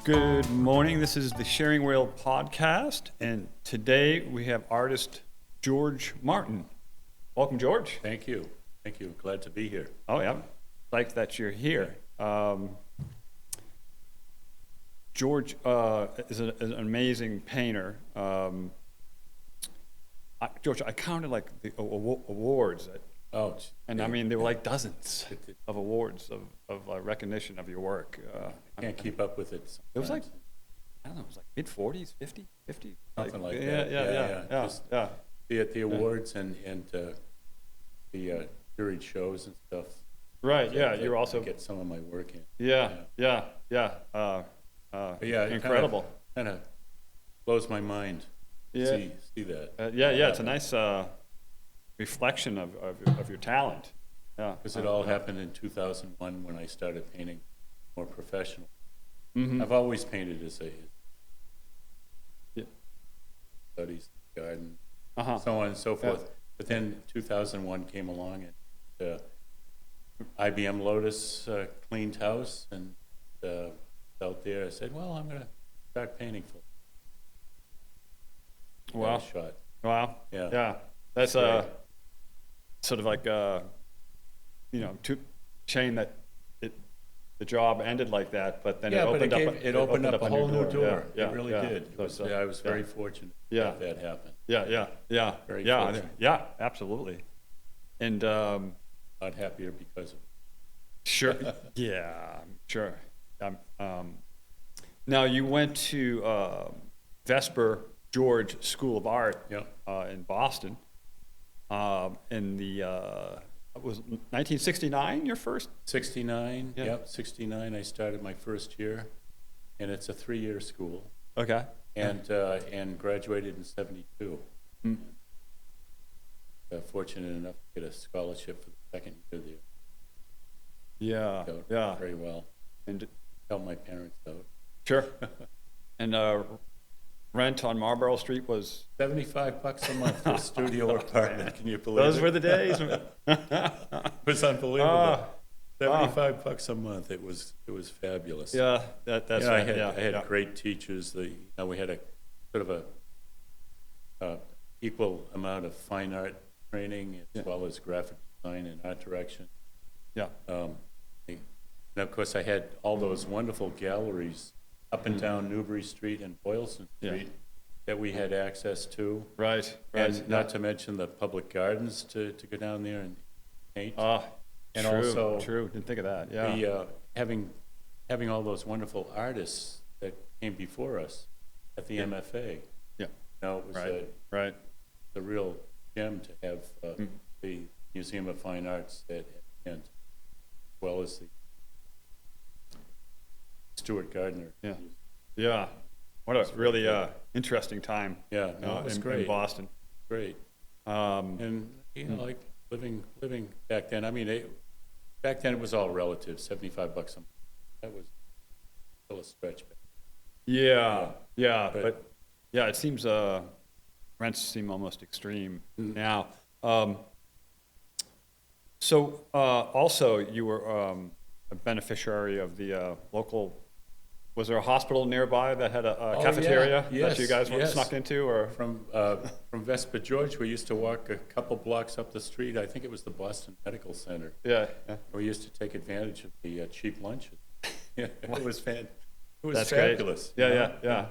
Good morning. This is the Sharing Wheel podcast, and today we have artist George Martin. Welcome, George. Thank you. Thank you. Glad to be here. Oh, yeah. Like that you're here. George is an amazing painter. George, I counted like the awards, and I mean there were like dozens of awards of recognition of your work. I can't keep up with it. It was like, I don't know, it was like mid-40s, 50? Something like that. Yeah. Just be at the awards and the juried shows and stuff. Right. Yeah. You're also get some of my work in. Yeah. But yeah, Incredible. Kind of blows my mind. Yeah. See that. It's a nice reflection of your talent. Yeah. Because it all happened in 2001 when I started painting more professional. Mm-hmm. I've always painted as Yeah. studies, garden, Uh-huh. so on and so forth. But then 2001 came along and IBM Lotus cleaned house and out there I said, well, I'm going to start painting full. Wow. Shot. Wow. Yeah. That's sort of like shame that the job ended like that, but then it opened up a whole new door. door. Yeah. It really did. I was very fortunate to have that happen. Yeah. Very fortunate. Yeah, absolutely. And Not happier because of it. sure. Yeah, sure. Now you went to Vesper George School of Art in Boston. In the was 1969 your first? 69. Yep, 69. I started my first year, and it's a 3-year school. Okay. And graduated in 72. Mm. Fortunate enough to get a scholarship for the second year there. Yeah. Very well. And Helped my parents out. sure. And rent on Marlborough Street was $75 a month for a studio apartment. Can you believe it? those were the days. It was unbelievable. $75 a month. It was fabulous. Yeah, that's right. I had great teachers. We had a sort of a equal amount of fine art training as well as graphic design and art direction. Yeah. And of course, I had all those wonderful galleries up and down Newbury Street and Boylston Street that we had access to. Right. And not to mention the public gardens to go down there and paint. And true, also, true. Didn't think of that. Yeah. Having all those wonderful artists that came before us at the MFA. Yeah. It was a real gem to have the Museum of Fine Arts at end, as well as the Stuart Gardner. Yeah. What a really interesting time. Yeah, no, it was great. In Boston. Great. And like living back then. I mean, back then it was all relative. $75 a month. That was still a stretch back. But it seems rents seem almost extreme now. So also you were a beneficiary of the local. Was there a hospital nearby that had a cafeteria that you guys snuck into, or from Vesper George? We used to walk a couple blocks up the street. I think it was the Boston Medical Center. Yeah. We used to take advantage of the cheap lunches. It was That's fabulous. Great. Yeah.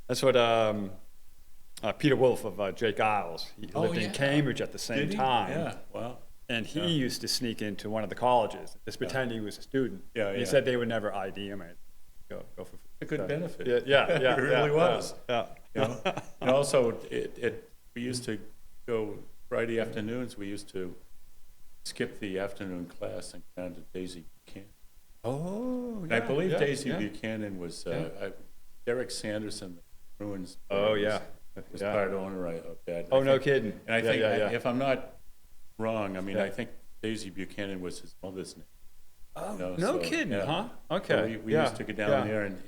That's what Peter Wolf of Jake Isles. He lived in Cambridge at the same time. Yeah. Wow. And he used to sneak into one of the colleges, just pretend he was a student. He said they would never ID him. Go for free. A good benefit. It really was. Yeah. And also, we used to go Friday afternoons. We used to skip the afternoon class and go down to Daisy Buchanan. Oh, I believe Daisy Buchanan was Derek Sanderson, the Bruins. Was part owner of that. Oh, no kidding. And I think, if I'm not wrong, I mean, I think Daisy Buchanan was his mother's name. Oh, no kidding, huh? Okay. So we used to go down there and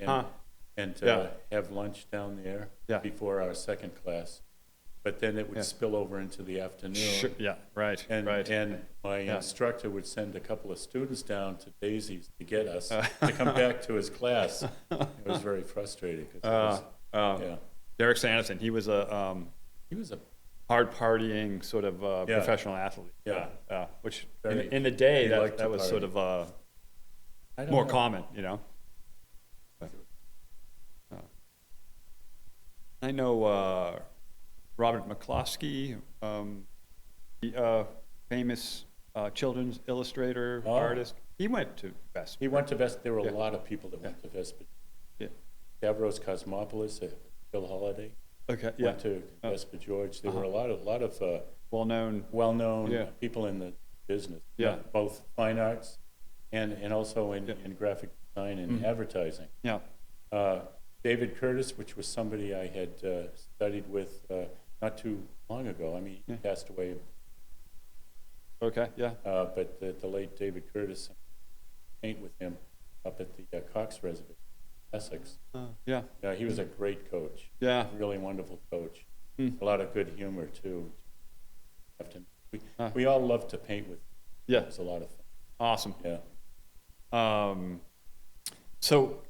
have lunch down there before our second class. but then it would spill over into the afternoon. Sure. Yeah, right, And, right. and my instructor would send a couple of students down to Daisy's to get us to come back to his class. It was very frustrating. 'Cause it was, Derek Sanderson, he was a he was a hard partying sort of professional athlete. Yeah. Which Very- in the day he liked that to was party. sort of I don't more know. common, you know. I know Robert McCloskey, the famous children's illustrator, artist. He went to Vesper. He went to Vesper. There were a lot of people that went to Vesper. Yeah. Davros Cosmopoulos, Bill Holiday, Okay. went to Vesper George. There were a lot of Well-known. well-known people in the business. Yeah. Both fine arts and also in graphic design and advertising. Yeah. David Curtis, which was somebody I had studied with not too long ago. I mean, he passed away, Okay. Yeah. but the late David Curtis, paint with him up at the Cox Reservation, Essex. Yeah. He was a great coach. Yeah. Really wonderful coach. Hmm. A lot of good humor too. We all loved to paint with him. Yeah. It was a lot of fun. Awesome. Yeah. So,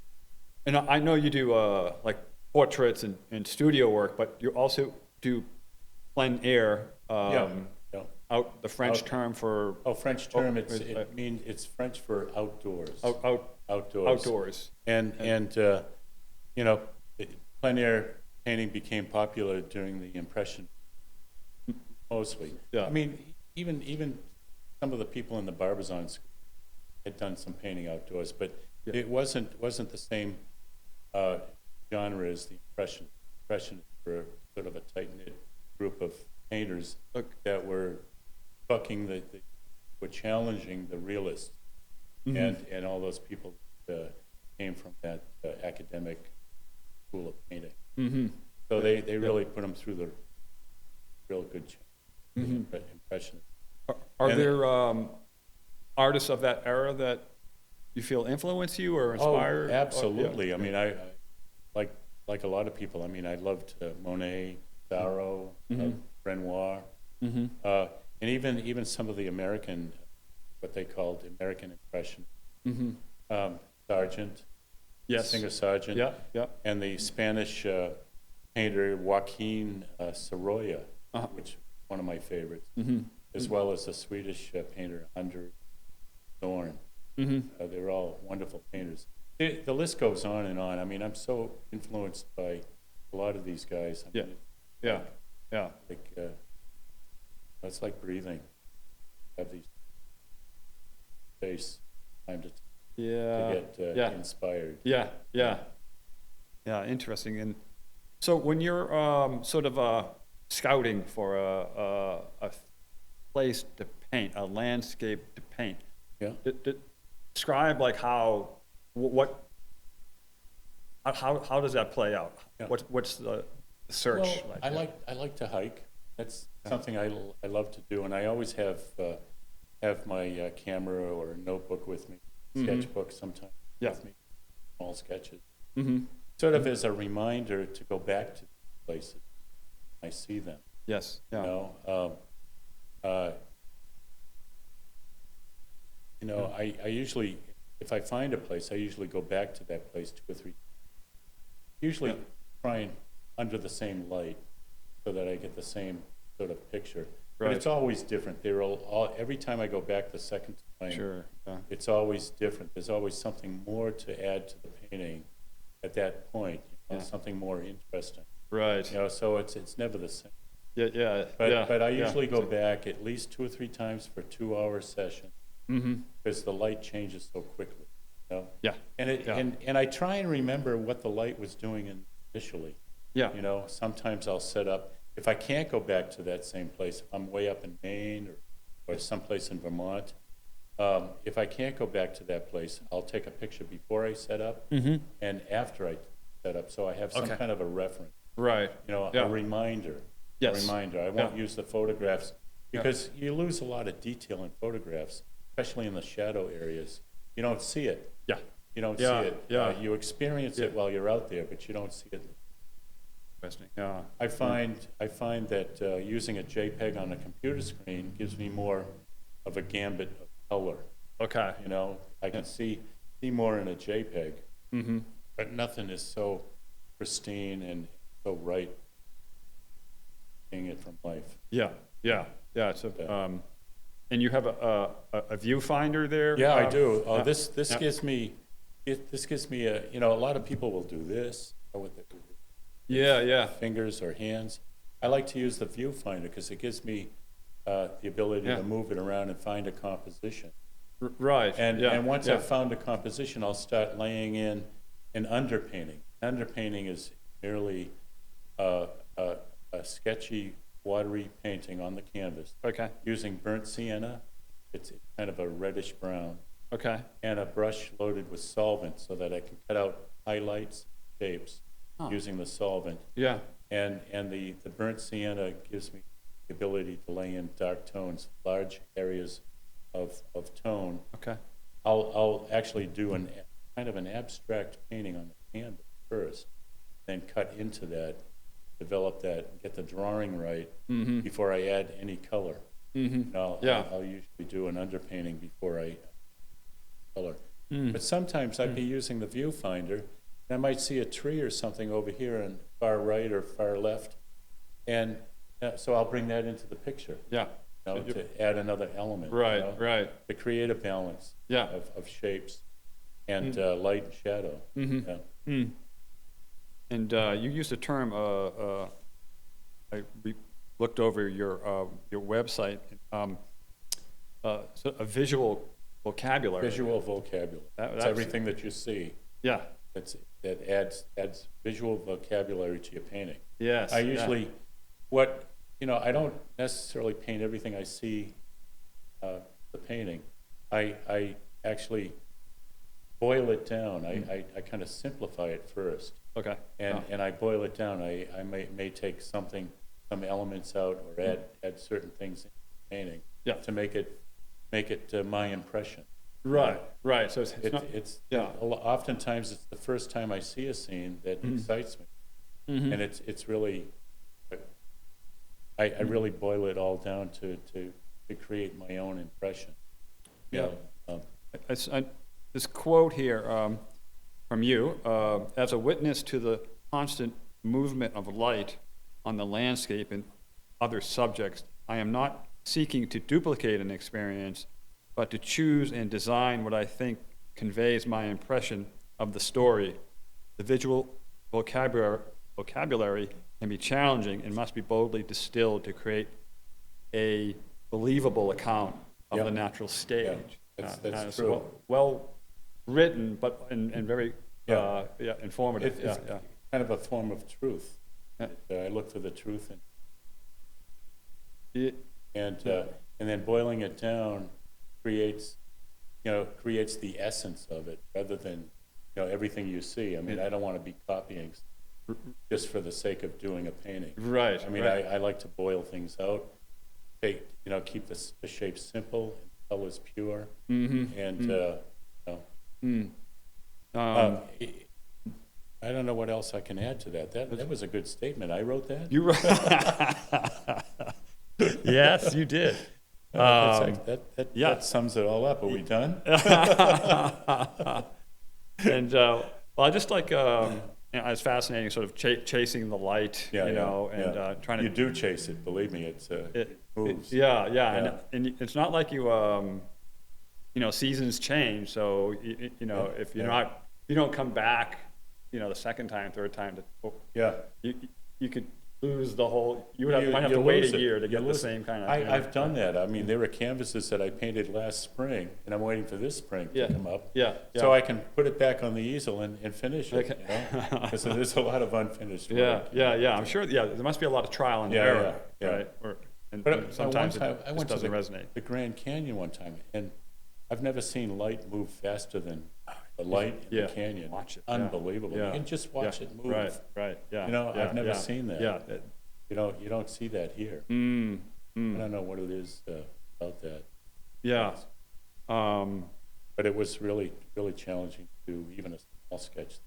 and I know you do like portraits and studio work, but you also do plein air. Yeah. Out the French Out- term for French term. is- It's French for outdoors. outdoors. Outdoors. And you know, plein air painting became popular during the Impression, mostly. Yeah. I mean, even some of the people in the Barbizon school had done some painting outdoors, but it wasn't the same genre as the Impression. Impressionists were sort of a tight-knit group of painters that were were challenging the realists, and all those people came from that academic school of painting. Mm-hmm. So they really put them through the real good impression. Are And- there artists of that era that you feel influence you or inspire? Oh, absolutely. I mean, I like a lot of people. I mean, I loved Monet, Zarro, Renoir, and even some of the American, what they called American Impression. Sargent, Yes. Singer Sargent, Yeah. and the Spanish painter Joaquin Sorolla, which is one of my favorites, as well as the Swedish painter Anders Thorn. They're all wonderful painters. The list goes on and on. I mean, I'm so influenced by a lot of these guys. I mean, Yeah. like, it's like breathing. Have these space, time to get inspired. Yeah. Interesting. And so when you're sort of scouting for a place to paint, a landscape to paint, describe like how does that play out? Yeah. What's the search Well, like? I like to hike. That's something I love to do, and I always have my camera or notebook with me, sketchbook sometimes with me, small sketches, sort of as a reminder to go back to places. I see them. Yes. Yeah. I usually, if I find a place, I usually go back to that place 2 or 3 times. Usually trying under the same light so that I get the same sort of picture. But it's always different. They're all every time I go back the second time, Sure. it's always different. There's always something more to add to the painting at that point, something more interesting. Right. So it's never the same. Yeah. But I usually go back at least 2 or 3 times for 2-hour session because the light changes so quickly. Yeah. And I try and remember what the light was doing initially. Yeah. Sometimes I'll set up, if I can't go back to that same place, if I'm way up in Maine or someplace in Vermont, if I can't go back to that place, I'll take a picture before I set up and after I set up, so I have some kind of a reference. Right. A reminder. Yes. A reminder. I won't use the photographs because you lose a lot of detail in photographs, especially in the shadow areas. You don't see it. Yeah. You don't see it. You experience it while you're out there, but you don't see it. Interesting. Yeah. I find that using a JPEG on a computer screen gives me more of a gambit of color. Okay. You know, I can see more in a JPEG, but nothing is so pristine and so right. Seeing it from life. Yeah. Yeah. Yeah. So, and you have a viewfinder there? Yeah, I do. Yeah. This Yeah. gives me a, you know, a lot of people will do this with their Yeah. fingers or hands. I like to use the viewfinder because it gives me the ability Yeah. to move it around and find a composition. Right. And yeah. and once yeah. I've found a composition, I'll start laying in an underpainting. Underpainting is merely a sketchy, watery painting on the canvas Okay. using burnt sienna. It's kind of a reddish brown, Okay. and a brush loaded with solvent so that I can cut out highlights, shapes using the solvent. Yeah. And the burnt sienna gives me the ability to lay in dark tones, large areas of tone. Okay. I'll actually do kind of an abstract painting on the canvas first, then cut into that, develop that, and get the drawing right before I add any color. I'll usually do an underpainting before I color. But sometimes I'd be using the viewfinder, and I might see a tree or something over here on far right or far left, and so I'll bring that into the picture. Yeah. You know, to add another element. Right. You know, Right. to create a balance. Yeah. Of shapes and light and shadow. Yeah. And you used a term. We looked over your website. So a visual vocabulary. Visual vocabulary. It's That's everything that you see. Yeah. That adds visual vocabulary to your painting. Yes. I usually, I don't necessarily paint everything I see the painting. I actually boil it down. I kind of simplify it first. Okay. And I boil it down. I may take some elements out or add certain things in the painting to make it my impression. Right. Right. So Oftentimes it's the first time I see a scene that excites me, and it's really I really boil it all down to create my own impression. Yeah. This quote here from you, as a witness to the constant movement of light on the landscape and other subjects, I am not seeking to duplicate an experience, but to choose and design what I think conveys my impression of the story. The visual vocabulary can be challenging and must be boldly distilled to create a believable account of the natural stage. That's true. Well written, but and very informative. It's kind of a form of truth. I look for the truth and then boiling it down creates the essence of it rather than everything you see. I mean, I don't want to be copying just for the sake of doing a painting. Right. I mean, right. I like to boil things out, keep the shape simple, and colors pure, and I don't know what else I can add to that. That was a good statement. I wrote that. You wrote. Yes, you did. That sums it all up. Are we done? And I just like it's fascinating, sort of chasing the light, and trying to. You do chase it. Believe me, it moves. Yeah. And it's not like you, seasons change. So if you're you don't come back, the second time, third time you could lose the whole. Might have to wait a year to get the same kind of. I've done that. I mean, there were canvases that I painted last spring, and I'm waiting for this spring to come up. So I can put it back on the easel and finish it. Because there's a lot of unfinished work. Yeah. I'm sure. Yeah, there must be a lot of trial and error, right? But sometimes I it went just to doesn't resonate. the Grand Canyon one time, and I've never seen light move faster than the light in the canyon. Watch it. Unbelievable. You can just watch it move. Right. Yeah. I've never seen that. Yeah. You don't see that here. I don't know what it is about that. Yeah. But it was really, really challenging to do even a small sketch.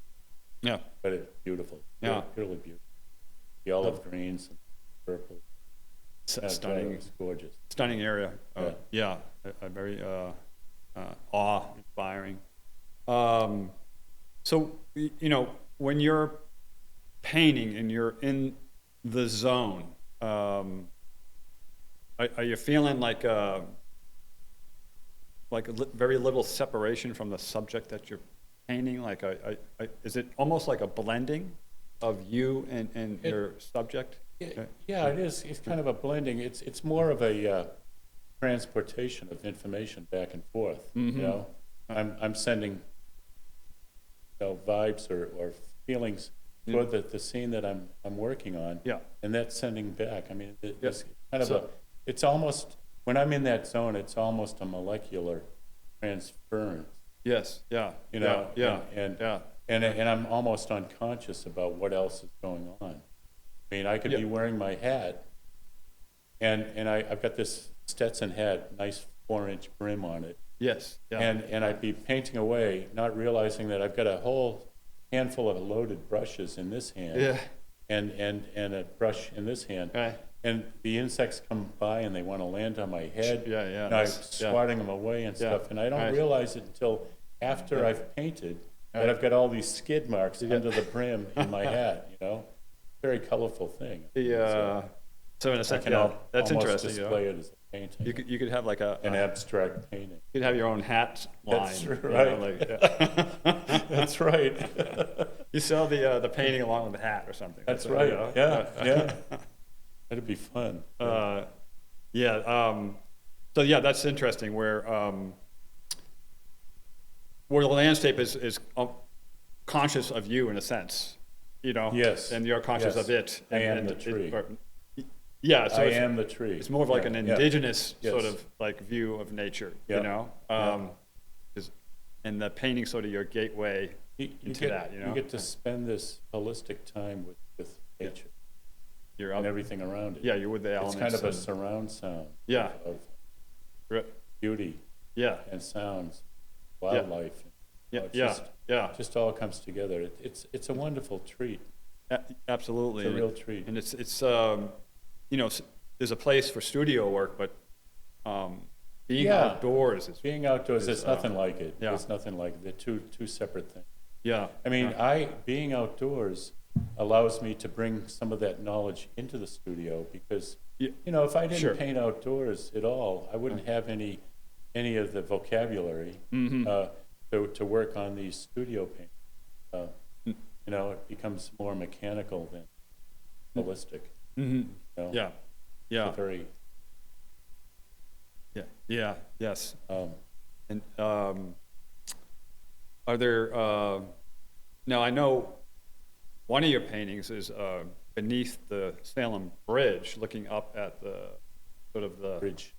Yeah. But it's beautiful. Yeah. Purely beautiful. the olive greens and purple. Stunning, It's gorgeous. stunning area. Yeah. Yeah, a very awe-inspiring. So, when you're painting and you're in the zone, are you feeling like very little separation from the subject that you're painting? Like, is it almost like a blending of you and your subject? Yeah, it is. It's kind of a blending. It's more of a transportation of information back and forth. Mm-hmm. I'm sending vibes or feelings toward the scene that I'm working on. Yeah. And that's sending back. I mean, it's Yes. kind of So- it's almost, when I'm in that zone, it's almost a molecular transference. Yes. Yeah. Yeah, Yeah. and I'm almost unconscious about what else is going on. I mean, I could be wearing my hat, and I've got this Stetson hat, nice 4-inch brim on it, Yes. Yeah. and I'd be painting away, not realizing that I've got a whole handful of loaded brushes in this hand, Yeah. and a brush in this hand, Right. and the insects come by and they want to land on my head. Yeah. Yeah. And I'm swatting them away and stuff, and I don't Right. realize it until after I've painted that I've got all these skid marks under the brim in my hat. Very colorful thing. So in a I sense, can that's almost interesting. display it as a painting, You could have like an abstract painting. you could have your own hat line. That's right. That's right. You sell the painting along with the hat or something. That's right. Yeah. That'd be fun. So yeah, that's interesting. Where the landscape is conscious of you in a sense, Yes. and you're conscious Yes. of it. I am the tree. Yeah, so I am the tree. it's more of like an indigenous Yes. sort of like view of nature, Yeah. and the painting sort of your gateway You into get, that, You get to spend this holistic time with nature You're and out, everything around it. yeah, you're with the It's elements. kind of a and- surround sound Yeah. of Re- beauty yeah, and sounds, wildlife. yeah, It yeah, yeah, just all comes together. It's a wonderful treat. absolutely. It's a real treat. And it's there's a place for studio work, but being Yeah. outdoors is, Being outdoors, It's, it's nothing like it. yeah. It's nothing like it. They're two separate things. yeah. I mean, being outdoors allows me to bring some of that knowledge into the studio because, Yeah. if I didn't Sure. paint outdoors at all, I wouldn't have any of the vocabulary to work on these studio paintings. It becomes more mechanical than holistic. Mm-hmm. It's Yeah, a very, yes. um, And are there, now I know one of your paintings is beneath the Salem Bridge, looking up at the, sort of the, bridge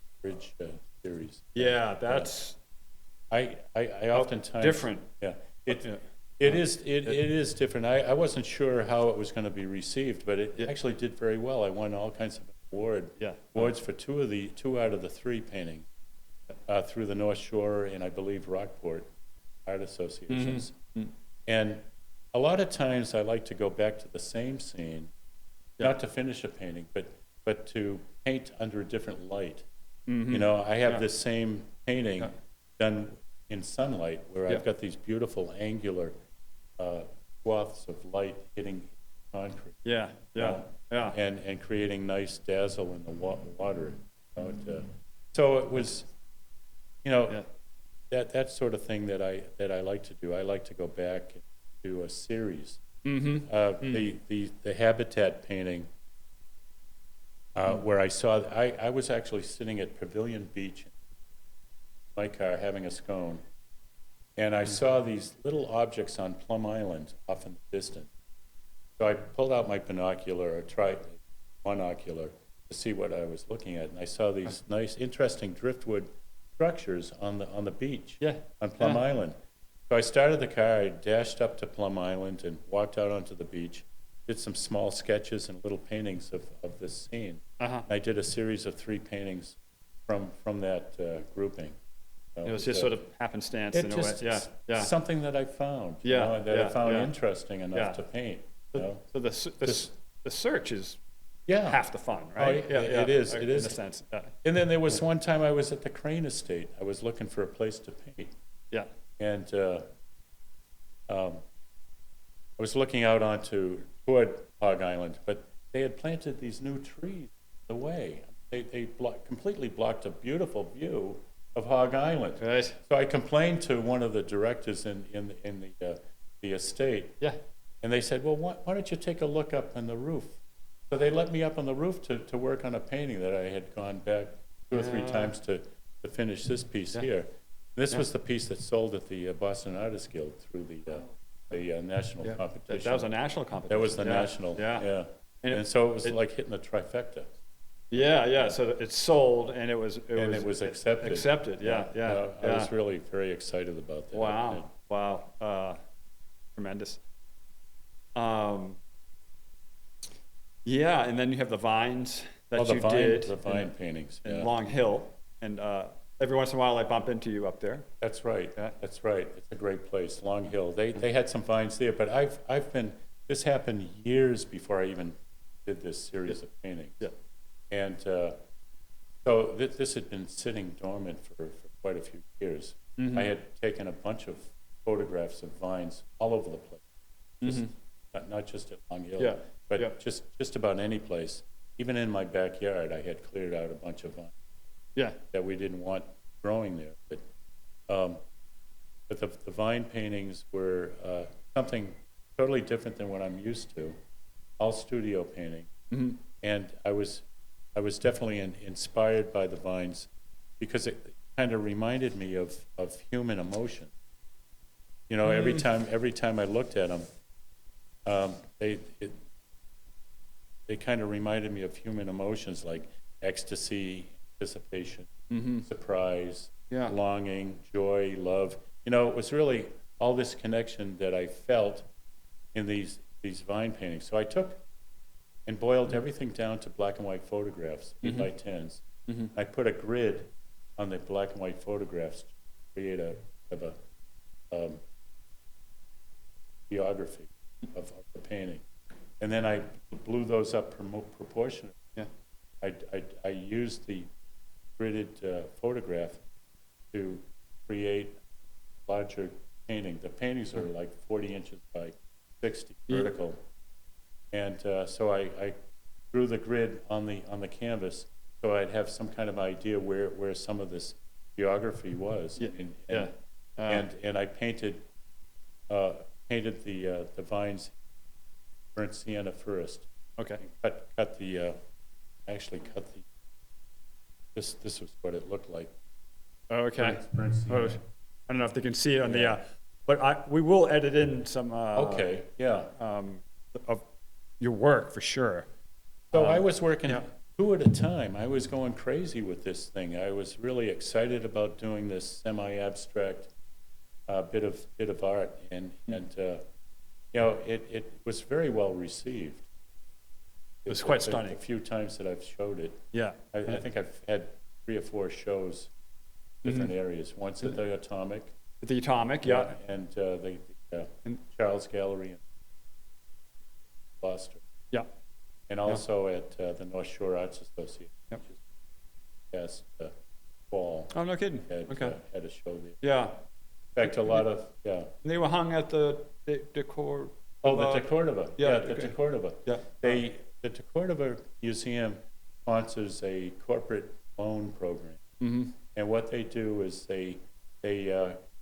series. yeah, that's I oftentimes. different. Yeah. Yeah. It is different. I wasn't sure how it was going to be received, but it Yeah. actually did very well. I won all kinds of Yeah. awards for two out of the three paintings through the North Shore and I believe Rockport Art Associations. Mhm. And a lot of times I like to go back to the same scene, not to finish a painting, but to paint under a different light. I have this same painting done in sunlight where I've got these beautiful angular swaths of light hitting concrete. Yeah. And creating nice dazzle in the water. So it was, that sort of thing that I like to do. I like to go back and do a series. The habitat painting where I was actually sitting at Pavilion Beach in my car having a scone, and I saw these little objects on Plum Island off in the distance. So I pulled out my binocular or monocular to see what I was looking at, and I saw these nice, interesting driftwood structures on the beach on Plum Island. So I started the car, I dashed up to Plum Island and walked out onto the beach, did some small sketches and little paintings of this scene. I did a series of 3 paintings from that grouping. It was just sort of happenstance in a way. Yeah. Something that I found, I found interesting enough to paint. So the search is Yeah. half the fun, Oh, right? it is, it In is. a sense, And then there was one time I was at the Crane Estate. I was looking for a place to paint. yeah. And I was looking out toward Hog Island, but they had planted these new trees in the way. They completely blocked a beautiful view of Hog Island. Right. So I complained to one of the directors in the estate, Yeah. and they said, well, why don't you take a look up on the roof? So they let me up on the roof to work on a painting that I had gone back 2 or 3 times to finish this piece here. This was the piece that sold at the Boston Artists Guild through the national competition. That was a national competition. That was the national, Yeah. yeah. And so it was like hitting a trifecta. Yeah. So it sold, and it was accepted. Accepted. Yeah. I was really very excited about that. Wow. Tremendous. Yeah, and then you have the vines that you did. The vine paintings, in yeah. Long Hill, and every once in a while I bump into you up there. That's right. Yeah. That's right. It's a great place, Long Hill. They had some vines there, but this happened years before I even did this series of paintings. Yeah. And so this had been sitting dormant for quite a few years. Mm-hmm. I had taken a bunch of photographs of vines all over the place, just, not just at Long Hill, but just about any place. Even in my backyard, I had cleared out a bunch of vines that we didn't want growing there. But the vine paintings were something totally different than what I'm used to, all studio painting. Mm-hmm. And I was definitely inspired by the vines because it kind of reminded me of human emotion. You know, every time I looked at them, they kind of reminded me of human emotions like ecstasy, anticipation, surprise, longing, joy, love. You know, it was really all this connection that I felt in these vine paintings. So I took and boiled everything down to black and white photographs, 8 by 10s. I put a grid on the black and white photographs to create a geography of the painting. And then I blew those up proportionately. Yeah. I used the gridded photograph to create larger painting. The paintings are like 40 inches by 60 vertical. And so I drew the grid on the canvas so I'd have some kind of idea where some of this geography was. And I painted the vines burnt sienna first. Okay. This was what it looked like. Okay. Burnt sienna. I don't know if they can see it on the, but we will edit in some Okay, yeah. of your work for sure. So I was working 2 at a time. I was going crazy with this thing. I was really excited about doing this semi-abstract bit of art, and you know, it was very well received. It was quite stunning. A few times that I've showed it. Yeah. I think I've had 3 or 4 shows, different areas. Once at the Atomic. The Atomic, And the Charles Gallery in Gloucester. Yeah. And also at the North Shore Arts Association, which is past fall. Oh, no kidding. Had a show there. Yeah. In fact, a lot of, And they were hung at the Decor. Oh, the De Cordova. Yeah, the De Cordova. Yeah. The De Cordova Museum sponsors a corporate loan program. Mm-hmm. And what they do is they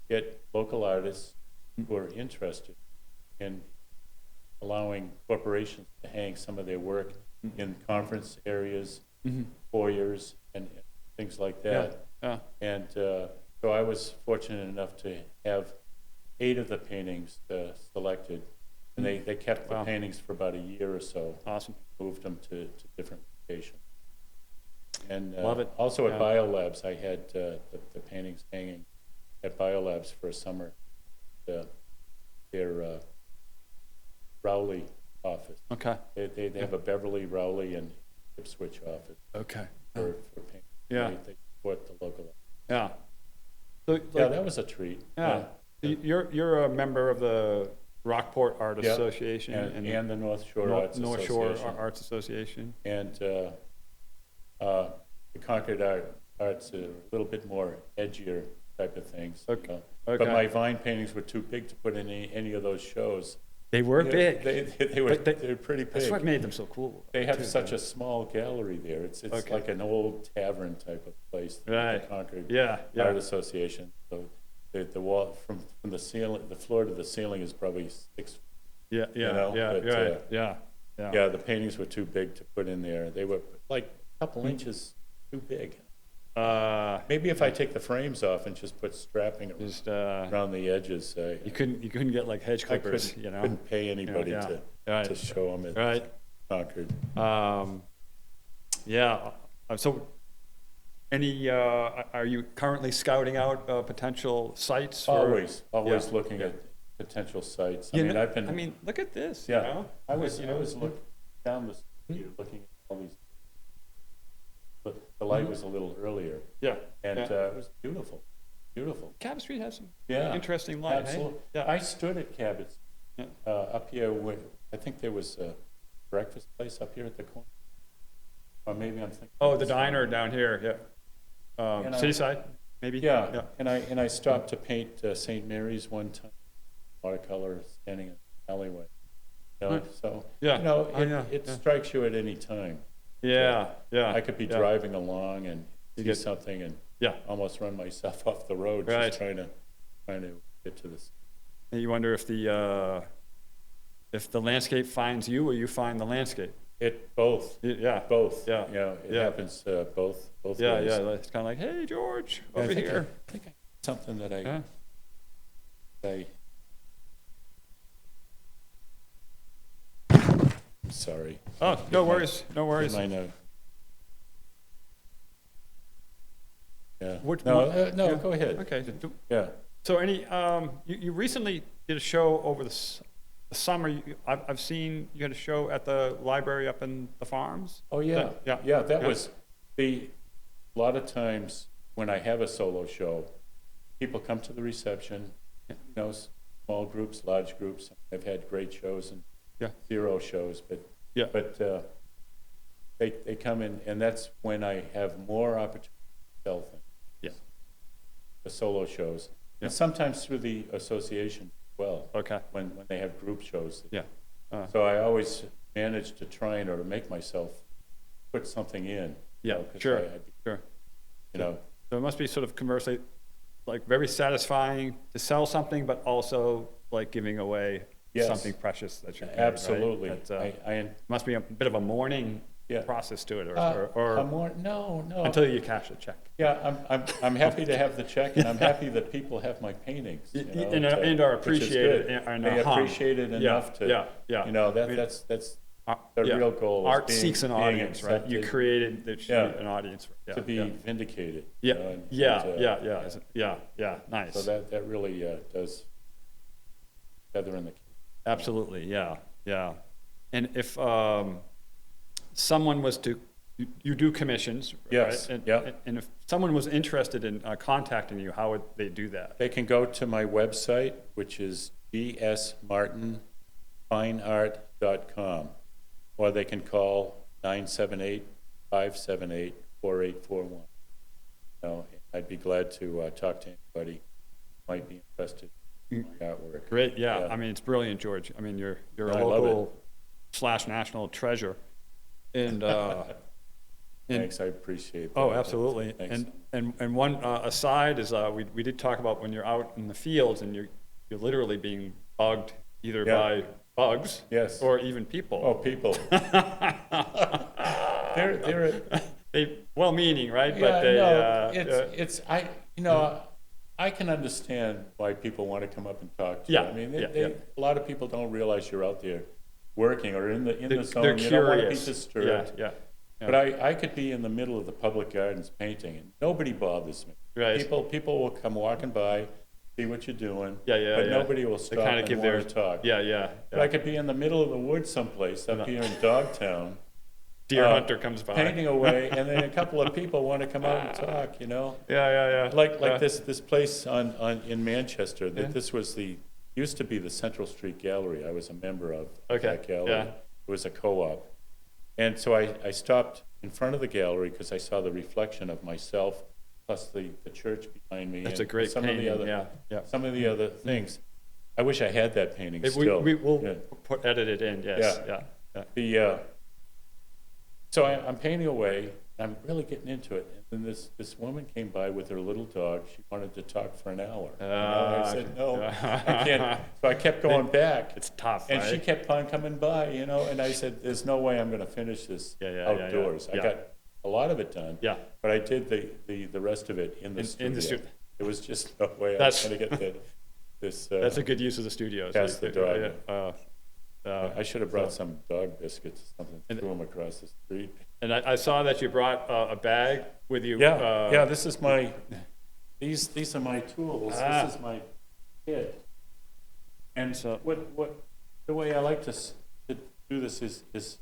get local artists who are interested in allowing corporations to hang some of their work in conference areas, foyers, and things like that. Yeah. And so I was fortunate enough to have 8 of the paintings selected, and they kept the paintings for about a year or so. Awesome. Moved them to different locations. And Love it. Also at Biolabs, I had the paintings hanging at Biolabs for a summer. Their Rowley office. Okay. They have a Beverly, Rowley, and Ipswich office Okay. for painting. Yeah. They support the local. Yeah. So, Yeah, that was a treat. Yeah. You're a member of the Rockport Art Yeah, Association and the North Shore Arts North Shore Association. Arts Association. And the Concord Arts are a little bit more edgier type of things. Okay. You know. Okay. But my vine paintings were too big to put in any of those shows. They were big. They were pretty big. That's what made them so cool. They have such a small gallery there. It's Okay. like an old tavern type of place. Right. The Concord Yeah. Art Association. So the wall from the ceiling, the floor to the ceiling is probably 6. Yeah. You know, but, Yeah. Yeah, the paintings were too big to put in there. They were like a couple inches too big. Maybe if I take the frames off and just put strapping Just around the edges, you couldn't get like hedge I clippers, you know. couldn't pay anybody Yeah. Right. to show them at Right. Concord. Yeah. So, are you currently scouting out potential sites? Always Yeah. looking at potential sites. You I mean, know- I've been. I mean, look at this. Yeah, You know? I was looking down the street, looking at all these. But the light was a little earlier, Yeah. and yeah. it was beautiful. Cabot Street has some Yeah, interesting light. absolutely. Hey? Yeah. I stood at Cabot's Yeah. up here when I think there was a breakfast place up here at the corner, or maybe I'm thinking. Oh, of the something. diner down here. Yeah. And I- Cityside, maybe. Yeah, and I stopped to paint St. Mary's one time, watercolor standing in the alleyway. You know, Right. so Yeah. you know, Oh, yeah, it yeah. strikes you at any time. Yeah. Yeah. I could be yeah. driving along and You see get- something and Yeah. almost run myself off the road Right. just trying to get to this. And you wonder if the landscape finds you or you find the landscape. It both, Yeah. both. Yeah. You know, it Yeah. happens both Yeah. ways. Yeah. It's kind of like, hey, George, I over think here. I think something that Yeah. I'm sorry. Oh, no worries. No worries. Get my note. Yeah. What- No, what- no, yeah. go ahead. Okay. Yeah. So you recently did a show over the summer. I've seen you had a show at the library up in the farms. Oh, yeah. Yeah. Yeah, that Yeah. was a lot of times when I have a solo show, people come to the reception, you know, small groups, large groups. I've had great shows and Yeah. 0 shows, but Yeah. they come in, and that's when I have more opportunity to sell things. Yeah. The solo shows, Yeah. and sometimes through the association as well, Okay. when they have group shows. Yeah. So I always manage to try and or to make myself put something in. You Yeah. know, 'cause Sure. I, Sure. you know, So it must be sort of conversely, like very satisfying to sell something, but also like giving away Yes. something precious that you made, right? absolutely. That, I must be a bit of a mourning Yeah. process to it, a more, no. until you cash the check. Yeah, I'm happy to have the check, and I'm happy that people have my paintings. You know, And are which is appreciated good. and They are hung. appreciate it enough to, Yeah. you know, I mean, that's the yeah. real goal. is Art being- seeks an being audience, right? You accepted, created there should Yeah. be an audience. Yeah, to be yeah. vindicated. Yeah, you know, and- yeah, and, yeah, nice. So that really does feather in the cap. Absolutely, yeah. And if someone was to, you do commissions, right? Yes, yeah. And if someone was interested in contacting you, how would they do that? They can go to my website, which is gsmartinfineart.com, or they can call 978-578-4841. You know, I'd be glad to talk to anybody who might be interested in my artwork. Great, yeah. Yeah. I mean, it's brilliant, George. I mean, you're a I love local / national treasure. And, Thanks, I appreciate that. oh, absolutely. Thanks. And one aside is we did talk about when you're out in the fields and you're literally being bugged either Yeah. by bugs Yes. or even people. Oh, people. They're They well-meaning, right? yeah, But they, no, it's I can understand why people want to come up and talk to you. Yeah, I mean, yeah. a lot of people don't realize you're out there working or in the they're zone. You don't want to be curious. disturbed. Yeah. But I could be in the middle of the public gardens painting, and nobody bothers me. Right. People will come walking by, see what you're doing. Yeah. But nobody will They stop kind of and give want their to talk. Yeah. But I could be in the middle of the woods someplace up here in Dogtown, Deer hunter comes by. painting away, and then a couple of people want to come out and talk. You know. Yeah. Like Yeah. this place in Manchester. That this was the used to be the Central Street Gallery. I was a member of Okay, that gallery. yeah. It was a co-op. And so I stopped in front of the gallery because I saw the reflection of myself plus the church behind me. That's and a great some painting, of the other, yeah. Some of the other things. I wish I had that painting still. We'll Yeah. edit it in, yes, Yeah. yeah. So I'm painting away. I'm really getting into it. And then this woman came by with her little dog. She wanted to talk for an hour. I said, no, I can't. So I kept going back. It's tough, And right? she kept on coming by, and I said, there's no way I'm going to finish this outdoors. Yeah. I got a lot of it done, Yeah. but I did the rest of it in the studio. In the studio. It was just no way I was going to get this. That's a good use of the studio. Pass the dog. Yeah. I should have brought some dog biscuits or something, threw them across the street. And I saw that you brought a bag with you. Yeah, this is my, these are my tools. This is my kit. And So- the way I like to do this is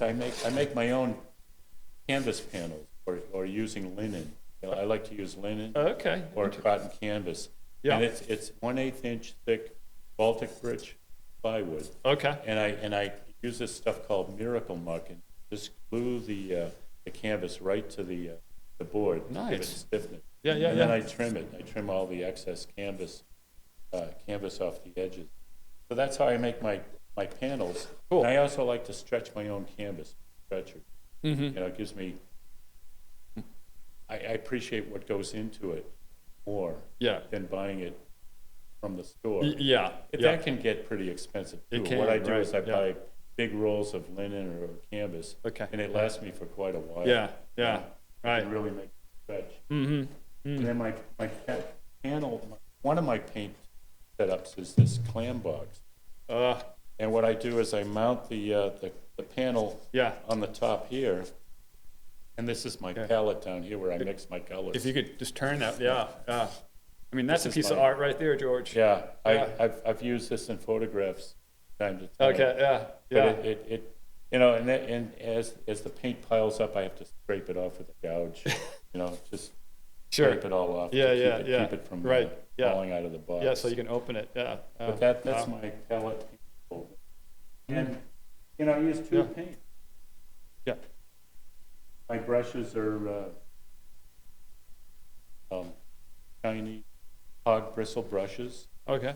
I make my own canvas panels or using linen. I like to use linen Okay. or cotton canvas. Yeah. And it's 1/8 inch thick Baltic birch plywood. Okay. And I use this stuff called Miracle Muck and just glue the canvas right to the board. To give it Nice. stiffness. Yeah, yeah, And then yeah. I trim it. I trim all the excess canvas off the edges. So that's how I make my panels. Cool. And I also like to stretch my own canvas, stretcher. Mm-hmm. It gives me, I appreciate what goes into it more Yeah. than buying it from the store. Yeah. That can get pretty expensive too. It can, What I do right, is I yeah. buy big rolls of linen or canvas, Okay. and it lasts me for quite a while. Yeah. Yeah. I Right. can really make it stretch. Mm-hmm. And then my panel, one of my paint setups is this clam box. And what I do is I mount the panel Yeah. on the top here, and this is my Okay. palette down here where I mix my colors. If you could just turn that, yeah. I mean, that's a This is piece of my- art right there, George. Yeah, Yeah. I've used this in photographs time to time. Okay. Yeah. But Yeah. it and as the paint piles up, I have to scrape it off with a gouge. Just Sure. scrape it all off. Yeah, to yeah, yeah. Keep it from Right, yeah. falling out of the box. Yeah. So you can open it. Yeah. But that's wow. my palette. And I use tube Yeah. paint. Yeah. My brushes are tiny hog bristle brushes. Okay.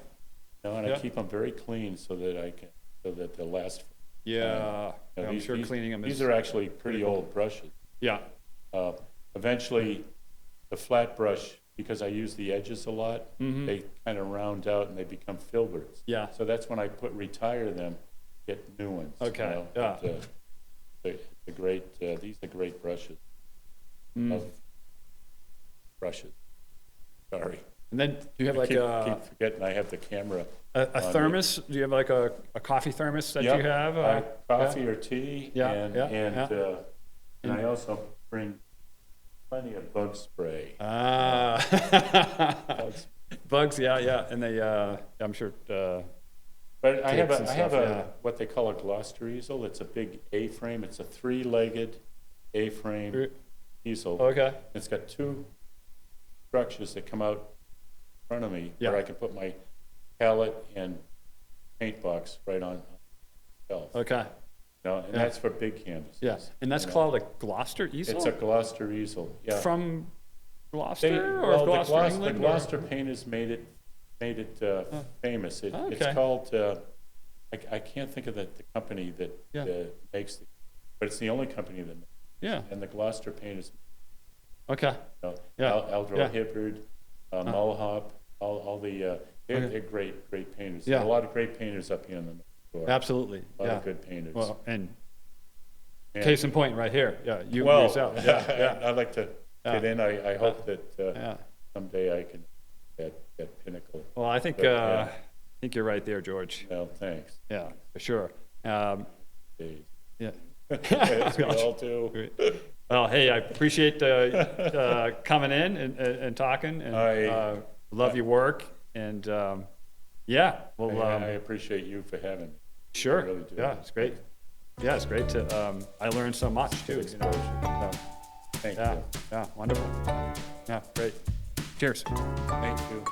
And Yeah. I keep them very clean so that they'll last. Yeah. You know, I'm sure cleaning them is. These are actually pretty old brushes. Yeah. Eventually, the flat brush, because I use the edges a lot, Mhm. they kind of round out and they become filberts. Yeah. So that's when I retire them, get new ones. Okay, yeah. But, these are great brushes. Mm. Of brushes. Sorry. And then do you have like keep forgetting I have the camera. a on me. thermos? Do you have like a coffee thermos that Yep. you have? Coffee or tea. Yeah, And, yeah, and, yeah. and I also bring plenty of bug spray. Bugs. Bugs, yeah. And they, I'm sure, But I have Ticks and I have stuff, yeah. what they call a Gloucester easel. It's a big A-frame. It's a 3-legged A-frame easel. okay. It's got 2 structures that come out in front of me Yeah. where I can put my palette and paint box right on the shelf. Okay. And Yeah. that's for big canvases. Yeah. And that's called a Gloucester easel? It's a Gloucester easel. Yeah. From Gloucester or well, Gloucester, the England? Gloucester painters made it famous. It's Okay. called, I can't think of the company that Yeah. makes it, but it's the only company that makes Yeah. it. And the Gloucester painters, Okay. Yeah. Aldro Yeah. Hibbard, Mulhop, all the, they're Okay. great painters. Yeah. There are a lot of great painters up here in the North Shore. Absolutely. A lot Yeah. of good painters. Well, and And- case in point right here. Yeah. You well, yourself. Yeah. I'd like to get in. I hope that Yeah. someday I can get pinnacle. Well, I think, But, yeah. I think you're right there, George. Well, thanks. Yeah, for sure. Days. Yeah. As we all do. Great. Well, hey, I appreciate coming in and talking, and love your work, and yeah, well, I appreciate you for having me. sure, I really do. yeah, it's great. Yeah, it's great to. I learned so much too. Good exposure. So, Thank yeah, you. yeah, wonderful. Yeah, great. Cheers. Thank you.